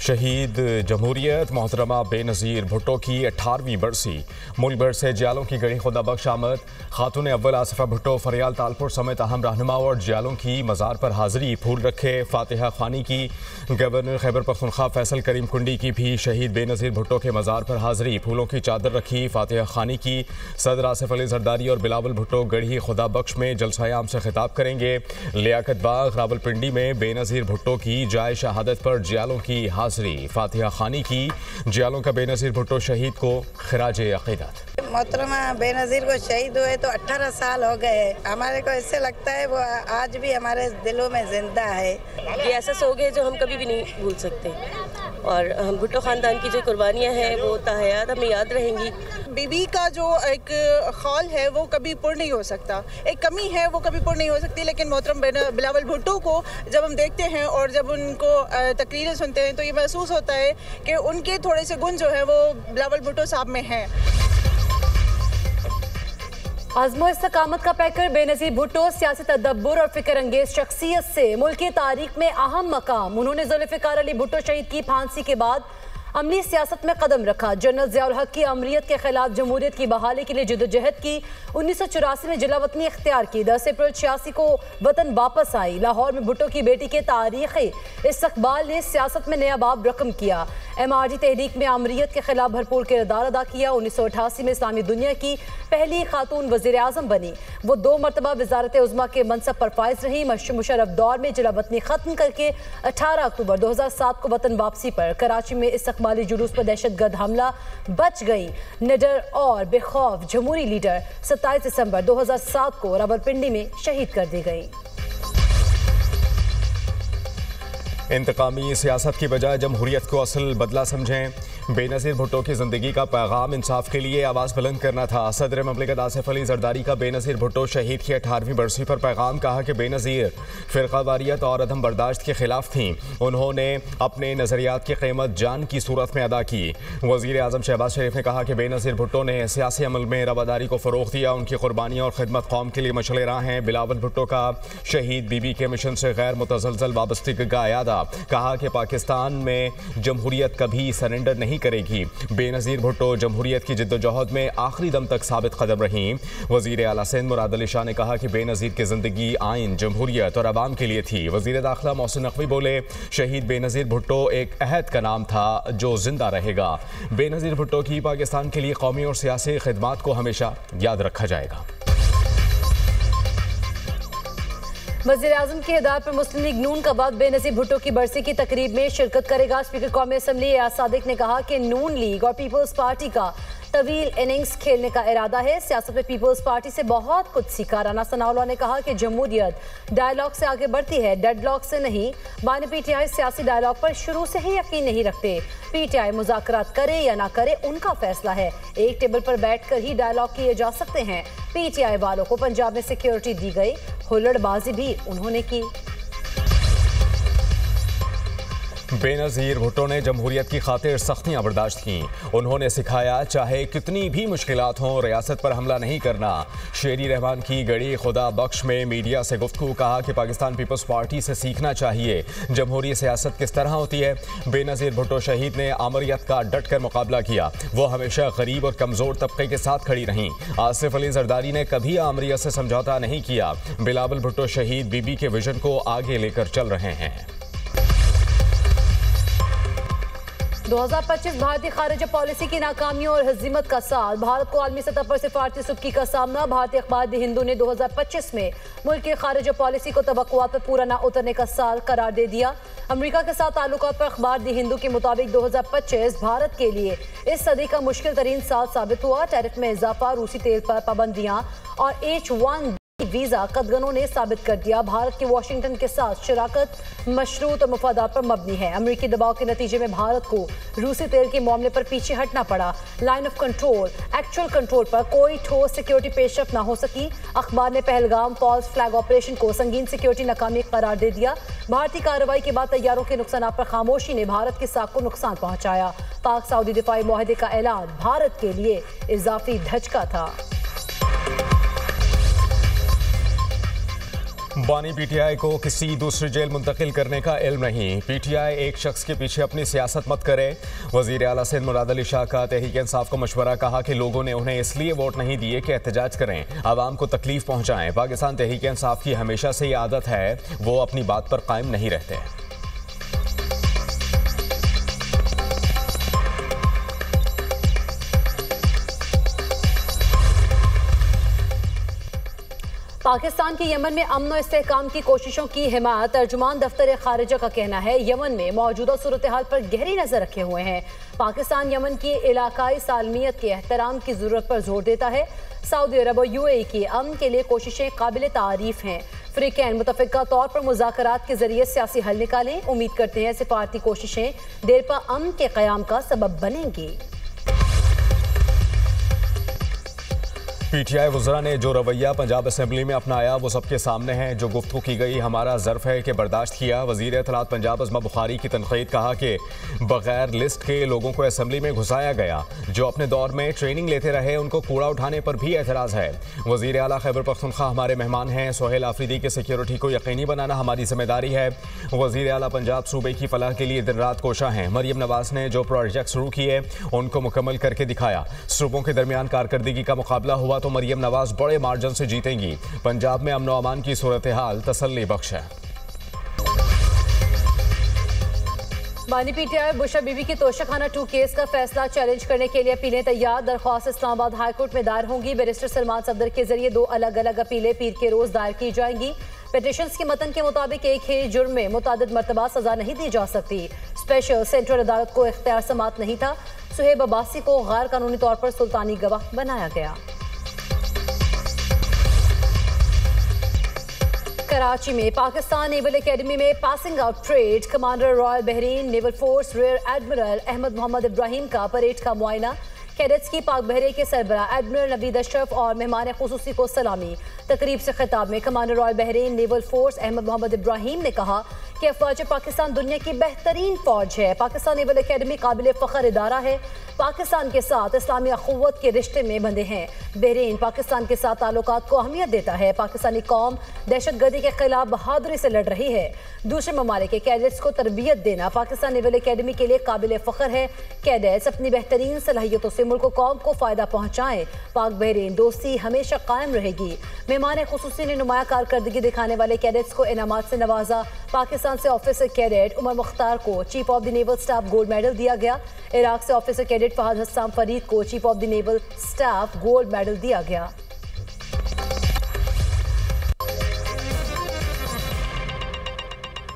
शहीद जमहूरियत मोहतरमा बेनज़ीर भुट्टो की 18वीं बरसी। मुल्क भर से जियालों की गड़ी खुदा बख्श आमद। खातून अव्वल आसिफा भुट्टो फरियाल तालपुर समेत अहम रहनुमा और जियालों की मज़ार पर हाजिरी, फूल रखे, फातिहा खानी की। गवर्नर खैबर पख्तूनख्वा फैसल करीम कुंडी की भी शहीद बेनज़ीर भुट्टो के मज़ार पर हाजिरी, फूलों की चादर रखी, फातिहा खानी की। सदर आसिफ अली जरदारी और बिलावल भुट्टो गढ़ी खुदा बख्श में जलसा आम से खिताब करेंगे। लियाकत बाग रावलपिंडी में बेनज़ीर भुट्टो की जाए शहादत पर जियालों की हाजिरी, फातिहा खानी की। जियालों का बेनज़ीर भुट्टो शहीद को खिराज अक़ीदत। मोहतरमा बेनज़ीर को शहीद हुए तो 18 साल हो गए। हमारे को ऐसे लगता है वो आज भी हमारे दिलों में जिंदा है। ये ऐसा सो गए जो हम कभी भी नहीं भूल सकते और हम भुट्टो ख़ानदान की जो कुर्बानियाँ हैं वो ताहयात हमें याद रहेंगी। बीबी का जो एक खौल है वो कभी पूर्ण नहीं हो सकता, एक कमी है वो कभी पूर्ण नहीं हो सकती। लेकिन मोहतरम बिलावल भुट्टो को जब हम देखते हैं और जब उनको तकरीरें सुनते हैं तो ये महसूस होता है कि उनके थोड़े से गुण जो है वो बिलावल भुट्टो साहब में हैं। आज़मो इस्तकामत का पैकर बेनज़ीर भुट्टो सियासी तदब्बुर और फिक्र अंगेज शख्सियत से मुल्क की तारीख में अहम मकाम। उन्होंने ज़ुल्फ़िकार अली भुट्टो शहीद की फांसी के बाद अमली सियासत में कदम रखा। जनरल ज़िया उल हक की अमरीत के खिलाफ जमहूरियत की बहाली के लिए जदोजहद की। 1984 में जिला वतनी इख्तियार की। 10 अप्रैल 86 को वतन वापस आई। लाहौर में भुट्टो की बेटी के तारीख़ी इस्तक़बाल ने सियासत में नया बाब रकम किया। MRD तहरीक में अमरीत के खिलाफ भरपूर किरदार अदा किया। 1988 में इस्लामी दुनिया की पहली खातून वज़ीर आज़म बनी। वो 2 मरतबा वज़ारत उज़्मा के मनसब पर फाइज रही। मुशर्रफ दौर में जिला वतनी ख़त्म करके 18 अक्टूबर 2007 को वतन वापसी पर कराची में इस्तक़बाली जुलूस पर दहशतगर्द हमला बच गई। निडर और बेखौफ जमहूरी लीडर 27 दिसंबर 2007 को रावलपिंडी में शहीद कर दी गई। इंतकामी सियासत की बजाय जमहूरियत को असल बदला समझें। बेनज़ीर भुट्टो की ज़िंदगी का पैगाम इंसाफ के लिए आवाज़ बुलंद करना था। सदर ममलिकत आसिफ अली जरदारी का बेनज़ीर भुट्टो शहीद की 18वीं बरसी पर पैगाम, कहा कि बेनज़ीर फ़िरक़ावारियत और अदम बर्दाश्त के खिलाफ थीं। उन्होंने अपने नज़रियात की कीमत जान की सूरत में अदा की। वज़ीर आज़म शहबाज शरीफ ने कहा कि बेनज़ीर भुट्टो ने सियासी अमल में रवादारी को फ़रोग़ दिया। उनकी क़ुरबानियाँ और खिदमत कौम के लिए मशअल राह हैं। बिलावल भुट्टो का शहीद बीबी के मिशन से गैर मुतज़लज़ल वाबस्तगी का अयादा, कहा कि पाकिस्तान में जमहूरियत कभी सरेंडर नहीं करेगी। बेनज़ीर भुट्टो जमहूरियत की जिद्दोजहद में आखिरी दम तक साबित कदम रहीं। वज़ीर आला सिंध मुराद अली शाह ने कहा कि बेनज़ीर की ज़िंदगी आइन, जमहूरियत और अवाम के लिए थी। वज़ीर दाखिला मोहसिन नकवी बोले, शहीद बेनज़ीर भुट्टो एक अहद का नाम था जो जिंदा रहेगा। बेनज़ीर भुट्टो की पाकिस्तान के लिए कौमी और सियासी खिदमात को हमेशा याद रखा जाएगा। वज़ीर आज़म की हिदायत पर मुस्लिम लीग नून का बाद बेनज़ीर भुट्टो की बरसी की तकरीब में शिरकत करेगा। स्पीकर कौमी असम्बली एयाज सादिक ने कहा कि नून लीग और पीपल्स पार्टी का तवील इनिंग्स खेलने का इरादा है। सियासत में पीपल्स पार्टी से बहुत कुछ सीखा। राना सनाउल्लाह ने कहा कि जमहूरियत डायलॉग से आगे बढ़ती है, डेडलॉक से नहीं। बानी PTI सियासी डायलॉग पर शुरू से ही यकीन नहीं रखते। PTI मुज़ाकरात करे या ना करे उनका फैसला है। एक टेबल पर बैठकर ही डायलॉग किए जा सकते हैं। PTI वालों को पंजाब में सिक्योरिटी दी गई, हुल्लड़बाजी भी उन्होंने की। बेनज़ीर भुट्टो ने जमहूरियत की खातिर सख्तियाँ बर्दाश्त की। उन्होंने सिखाया चाहे कितनी भी मुश्किलात हों रियासत पर हमला नहीं करना। शेरी रहमान की गड़ी खुदा बख्श में मीडिया से गुफ्तगू, कहा कि पाकिस्तान पीपल्स पार्टी से सीखना चाहिए जमहूरी सियासत किस तरह होती है। बेनज़ीर भुट्टो शहीद ने आमरीत का डट कर मुकाबला किया। वो हमेशा गरीब और कमज़ोर तबके के साथ खड़ी रहीं। आसिफ अली जरदारी ने कभी आमरीत से समझौता नहीं किया। बिलावल भुट्टो शहीद बीबी के विजन को आगे लेकर चल रहे हैं। 2025 भारतीय खारिजा पॉलिसी की नाकामियों और हज़ीमत का साल। भारत को आलमी सतह पर सिफारती सुबकी का सामना। भारतीय अखबार द हिंदू ने 2025 में मुल्क की खारिजा पॉलिसी को तवक्कुआत पर पूरा ना उतरने का साल करार दे दिया। अमेरिका के साथ ताल्लुकात पर अखबार द हिंदू के मुताबिक 2025 भारत के लिए इस सदी का मुश्किल तरीन साल साबित हुआ। टैरिफ में इजाफा, रूसी तेल पर पाबंदियां और H1 वीजा कदगनों ने साबित कर दिया भारत की वाशिंगटन के साथ शराकत मशरूत और मुफादात पर मबनी है। अमेरिकी दबाव के नतीजे में भारत को रूसी तेल के मामले पर पीछे हटना पड़ा। Line of control, actual control पर कोई ठोस सिक्योरिटी पेशरफ न हो सकी। अखबार ने पहलगाम फॉल्स फ्लैग ऑपरेशन को संगीन सिक्योरिटी नाकामी करार दे दिया। भारतीय कार्रवाई के बाद तैयारों के नुकसान पर खामोशी ने भारत की साख को नुकसान पहुंचाया। पाक सऊदी दिफाई मुआहदे का ऐलान भारत के लिए इजाफी धचका था। बानी पीटीआई को किसी दूसरी जेल मुंतकिल करने का इल्म नहीं। पीटीआई एक शख्स के पीछे अपनी सियासत मत करे। वजीर आला सिंध मुराद अली शाह का तहरीक इंसाफ को मशवरा, कहा कि लोगों ने उन्हें इसलिए वोट नहीं दिए कि एहतजाज करें, आवाम को तकलीफ पहुंचाएं। पाकिस्तान तहरीक इंसाफ की हमेशा से ये आदत है, वो अपनी बात पर कायम नहीं रहते। पाकिस्तान के यमन में अमन और इस्तेहकाम की कोशिशों की हिमायत तर्जुमान दफ्तर खारिजा का कहना है, यमन में मौजूदा सूरत हाल पर गहरी नजर रखे हुए हैं। पाकिस्तान यमन की इलाकाई सालमियत के एहतराम की जरूरत पर जोर देता है। सऊदी अरब और यूएई की अमन के लिए कोशिशें काबिल तारीफ हैं। फ्रीकैन मुतफ़िका तौर पर मुज़ाकरात के जरिए सियासी हल निकालें। उम्मीद करते हैं सिफारती कोशिशें देरपा अमन के क़याम का सबब बनेंगी। पीटीआई वज़रा ने जो रवैया पंजाब असम्बली में अपनाया वो सबके सामने है। जो गुफ्तगू की गई हमारा ज़र्फ़ है कि बर्दाश्त किया। वज़ीर इत्तलात पंजाब अज़मा बुखारी की तनक़ीद, कहा कि बग़ैर लिस्ट के लोगों को असम्बली में घुसाया गया। जो अपने दौर में ट्रेनिंग लेते रहे उनको कूड़ा उठाने पर भी एतराज़ है। वज़ीर आला खैबर पख्तूनख्वा हमारे मेहमान हैं। सोहेल आफरीदी की सिक्योरिटी को यकीनी बनाना हमारी जिम्मेदारी है। वज़ीर आला पंजाब सूबे की फलाह के लिए दिन रात कोशा हैं। मरियम नवाज़ ने जो प्रोजेक्ट शुरू किए उनको मुकम्मल करके दिखाया। सूबों के दरमियान कारकर्दगी का मुकाबला हुआ तो मरियम नवाज बड़े मार्जिन से जीतेंगी। पंजाब में अमन व अमान की सूरत हाल तसल्ली बख्श है। बानी पीटीआई बुशा बीबी की तोशाखाना 2 केस का फैसला चैलेंज करने के लिए अपीलें तैयार। दरख्वास्त इस्लामाबाद हाई कोर्ट में दायर होंगी। बैरिस्टर सलमान सफदर के जरिए 2 अलग अलग अपीलें पीर के रोज दायर की जाएंगी। पिटिशंस के मतन के मुताबिक एक ही जुर्म में मुतादिद मरतबा सजा नहीं दी जा सकती। स्पेशल सेंट्रल अदालत को इख्तियार समात नहीं था। सुहेब अब्बासी को गैर कानूनी तौर पर सुल्तानी गवाह बनाया गया। कराची में पाकिस्तान नेवल एकेडमी में passing out parade. Commander royal Bahrain naval force rear admiral Ahmed Mohammed Ibrahim का परेड का मुआयना। कैडेट्स की पाक बहरे के सरबराह एडमिरल नवीद अशरफ और मेहमान खुसूसी को सलामी। तकरीब से खिताब में commander royal Bahrain naval force Ahmed Mohammed Ibrahim ने कहा कि अफवाज पाकिस्तान दुनिया की बेहतरीन फौज है। पाकिस्तान नेवल एकेडमी काबिल फ़ख्र इदारा है। पाकिस्तान के साथ इस्लामी अखुव्वत के रिश्ते में बंधे हैं। बहरीन पाकिस्तान के साथ ताल्लुकात को अहमियत देता है। पाकिस्तानी कौम दहशतगर्दी के खिलाफ बहादुरी से लड़ रही है। दूसरे ममालिक के कैडेट्स को तरबियत देना पाकिस्तान नेवल एकेडमी के लिए काबिल फ़ख्र है। कैडेट्स अपनी बेहतरीन सलाहियतों से मुल्क कौम को फ़ायदा पहुँचाएँ। पाक बहरीन दोस्ती हमेशा कायम रहेगी। मेहमान खुसूसी ने नुमाया कारकर्दगी दिखाने वाले कैडेट्स को इनामात से नवाजा। पाकिस्तान से ऑफिसर कैडेट उमर मुख्तार को chief of the naval staff gold medal दिया गया। इराक से ऑफिसर कैडेट फहद हस्साम फरीद को chief of the naval staff gold medal दिया गया।